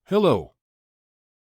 Hello.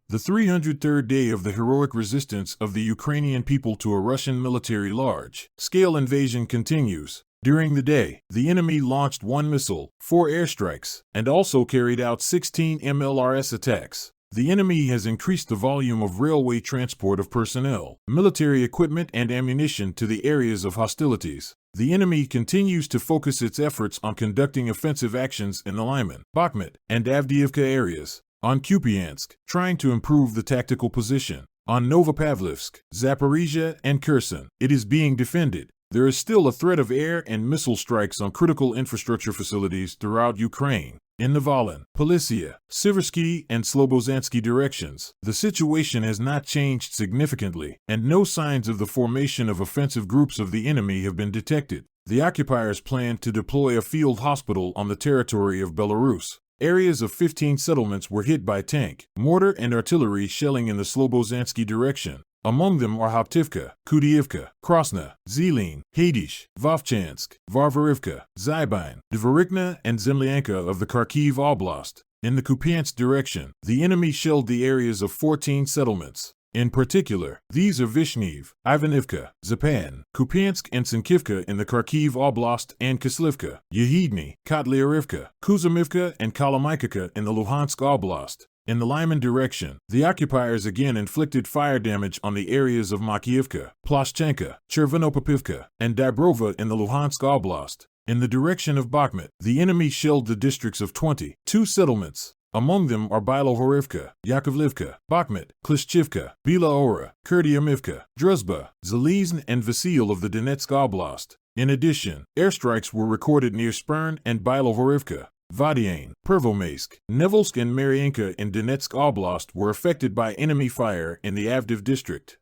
The 303rd day of the heroic resistance of the Ukrainian people to a Russian military large-scale invasion continues. During the day, the enemy launched 1 missile, 4 airstrikes, and also carried out 16 MLRS attacks. The enemy has increased the volume of railway transport of personnel, military equipment, and ammunition to the areas of hostilities. The enemy continues to focus its efforts on conducting offensive actions in the Lyman, Bakhmut, and Avdiivka areas. On Kupiansk, trying to improve the tactical position. On Novopavlovsk, Zaporizhia, and Kherson, it is being defended. There is still a threat of air and missile strikes on critical infrastructure facilities throughout Ukraine. In the Volyn, Polisia, Siversky, and Slobozansky directions, the situation has not changed significantly, and no signs of the formation of offensive groups of the enemy have been detected. The occupiers plan to deploy a field hospital on the territory of Belarus. Areas of 15 settlements were hit by tank, mortar, and artillery shelling in the Slobozansky direction. Among them are Hoptivka, Kudiivka, Krasna, Zelin, Hadish, Vovchansk, Varvarivka, Zybine, Dvorikna, and Zemlyanka of the Kharkiv Oblast. In the Kupiansk direction, the enemy shelled the areas of 14 settlements. In particular, these are Vishnev, Ivanivka, Zapan, Kupiansk, and Sinkivka in the Kharkiv Oblast, and Kislivka, Yehidny, Kotlyarivka, Kuzumivka, and Kolomaikivka in the Luhansk Oblast. In the Lyman direction, the occupiers again inflicted fire damage on the areas of Makiivka, Ploshchenka, Chervenopopivka, and Dibrova in the Luhansk Oblast. In the direction of Bakhmut, the enemy shelled the districts of 22 settlements. Among them are Bilohorivka, Yakovlivka, Bakhmut, Klishchivka, Bila Ora, Kurdiamivka, Druzhba, Zalizn, and Vasil of the Donetsk Oblast. In addition, airstrikes were recorded near Spern and Bilohorivka. Vadiane, Pervomaysk, Nevelsk, and Mariinka in Donetsk Oblast were affected by enemy fire in the Avdiv district.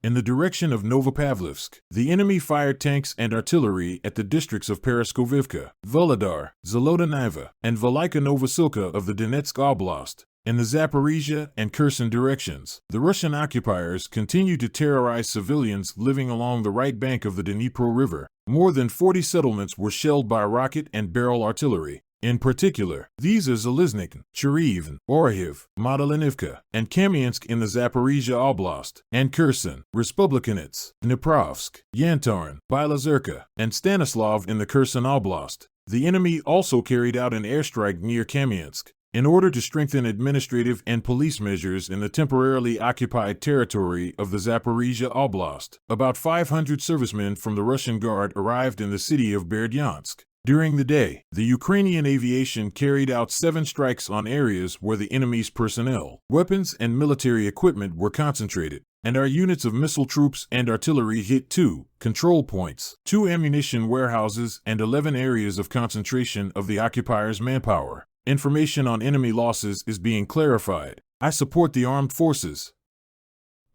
In the direction of Novopavlovsk, the enemy fired tanks and artillery at the districts of Pereskovivka, Volodar, Zolotaniva, and Velika Novosilka of the Donetsk Oblast. In the Zaporizhia and Kherson directions, the Russian occupiers continue to terrorize civilians living along the right bank of the Dnipro River. More than 40 settlements were shelled by rocket and barrel artillery. In particular, these are Zaliznik, Cherivn, Orahiv, Modelinivka, and Kamiansk in the Zaporizhia Oblast, and Kherson, Respublikanets, Dniprovsk, Yantarn, Bilazerka, and Stanislav in the Kherson Oblast. The enemy also carried out an airstrike near Kamiansk. In order to strengthen administrative and police measures in the temporarily occupied territory of the Zaporizhia Oblast, about 500 servicemen from the Russian Guard arrived in the city of Berdyansk. During the day, the Ukrainian aviation carried out 7 strikes on areas where the enemy's personnel, weapons, and military equipment were concentrated, and our units of missile troops and artillery hit 2 control points, 2 ammunition warehouses, and 11 areas of concentration of the occupiers' manpower. Information on enemy losses is being clarified. I support the armed forces.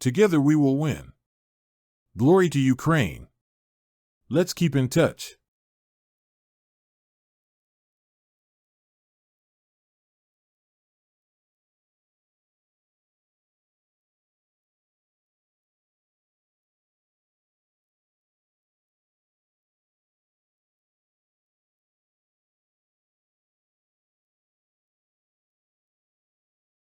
Together we will win. Glory to Ukraine. Let's keep in touch.